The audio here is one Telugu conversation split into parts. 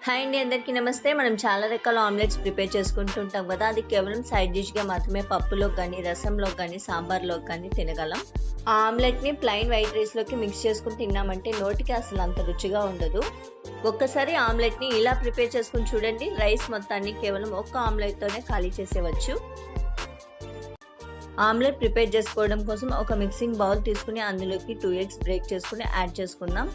హాయ్ అండి, అందరికీ నమస్తే. మనం చాలా రకాల ఆమ్లెట్స్ ప్రిపేర్ చేసుకుంటుంటాం కదా. అది కేవలం సైడ్ డిష్గా మాత్రమే పప్పులోకి కానీ, రసంలోకి కానీ, సాంబార్లోకి కానీ తినగలం. ఆ ఆమ్లెట్ని ప్లెయిన్ వైట్ రైస్లోకి మిక్స్ చేసుకుని తిన్నామంటే నోటికి అసలు అంత రుచిగా ఉండదు. ఒక్కసారి ఆమ్లెట్ని ఇలా ప్రిపేర్ చేసుకుని చూడండి. రైస్ మొత్తాన్ని కేవలం ఒక్క ఆమ్లెట్తోనే ఖాళీ చేసేవచ్చు. ఆమ్లెట్ ప్రిపేర్ చేసుకోవడం కోసం ఒక మిక్సింగ్ బౌల్ తీసుకుని అందులోకి 2 eggs బ్రేక్ చేసుకుని యాడ్ చేసుకుందాం.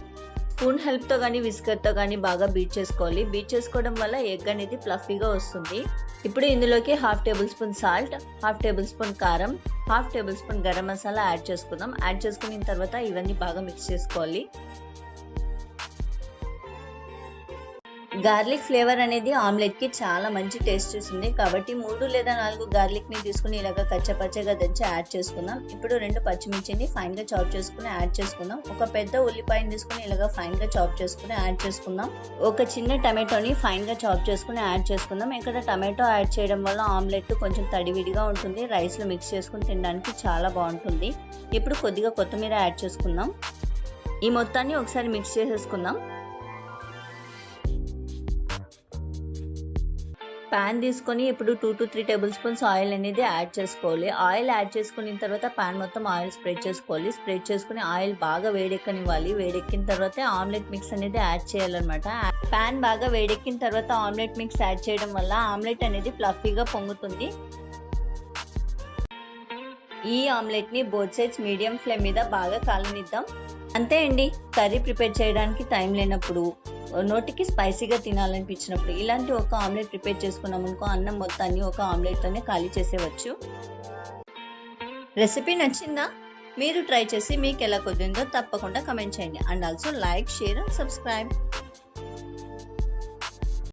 స్పూన్ హెల్ప్తో కానీ విస్కర్తో కానీ బాగా బీట్ చేసుకోవాలి. బీట్ చేసుకోవడం వల్ల ఎగ్ అనేది ఫ్లఫీగా వస్తుంది. ఇప్పుడు ఇందులోకి 1/2 table spoon salt, 1/2 table spoon కారం, 1/2 table spoon garam masala add చేసుకుందాం. యాడ్ చేసుకున్న తర్వాత ఇవన్నీ బాగా మిక్స్ చేసుకోవాలి. గార్లిక్ ఫ్లేవర్ అనేది ఆమ్లెట్కి చాలా మంచి టేస్ట్ ఇస్తుంది. కాబట్టి 3 లేదా 4 గార్లిక్ని తీసుకుని ఇలాగ కచ్చపచ్చగా దంచి యాడ్ చేసుకుందాం. ఇప్పుడు 2 పచ్చిమిర్చిని ఫైన్గా చాప్ చేసుకుని యాడ్ చేసుకుందాం. ఒక పెద్ద ఉల్లిపాయని తీసుకుని ఇలాగ ఫైన్గా చాప్ చేసుకుని యాడ్ చేసుకుందాం. ఒక చిన్న టమాటోని ఫైన్గా చాప్ చేసుకుని యాడ్ చేసుకుందాం. ఇక్కడ టమాటో యాడ్ చేయడం వల్ల ఆమ్లెట్ కొంచెం తడివిడిగా ఉంటుంది. రైస్లో మిక్స్ చేసుకుని తినడానికి చాలా బాగుంటుంది. ఇప్పుడు కొద్దిగా కొత్తిమీర యాడ్ చేసుకుందాం. ఈ మొత్తాన్ని ఒకసారి మిక్స్ చేసేసుకుందాం. ప్యాన్ తీసుకొని ఇప్పుడు 2 to 3 టేబుల్ స్పూన్స్ ఆయిల్ అనేది యాడ్ చేసుకోవాలి. ఆయిల్ యాడ్ చేసుకున్న తర్వాత ప్యాన్ మొత్తం ఆయిల్ స్ప్రెడ్ చేసుకోవాలి. స్ప్రెడ్ చేసుకుని ఆయిల్ బాగా వేడెక్కనివ్వాలి. వేడెక్కిన తర్వాత ఆమ్లెట్ మిక్స్ అనేది యాడ్ చేయాలన్నమాట. ప్యాన్ బాగా వేడెక్కిన తర్వాత ఆమ్లెట్ మిక్స్ యాడ్ చేయడం వల్ల ఆమ్లెట్ అనేది ఫ్లఫీగా పొంగుతుంది. ఈ ఆమ్లెట్ని బోత్ సైడ్స్ మీడియం ఫ్లేమ్ మీద బాగా కాలనిద్దాం. అంతే అండి. కర్రీ ప్రిపేర్ చేయడానికి టైం లేనప్పుడు, నోటికి స్పైసీగా తినాలనిపించినప్పుడు ఇలాంటి ఒక ఆమ్లెట్ ప్రిపేర్ చేసుకున్నాం అనుకో, అన్నం మొత్తాన్ని ఒక ఆమ్లెట్తోనే ఖాళీ చేసేవచ్చు. రెసిపీ నచ్చిందా? మీరు ట్రై చేసి మీకు ఎలా కుదిరిందో తప్పకుండా కమెంట్ చేయండి. And also like, share and subscribe.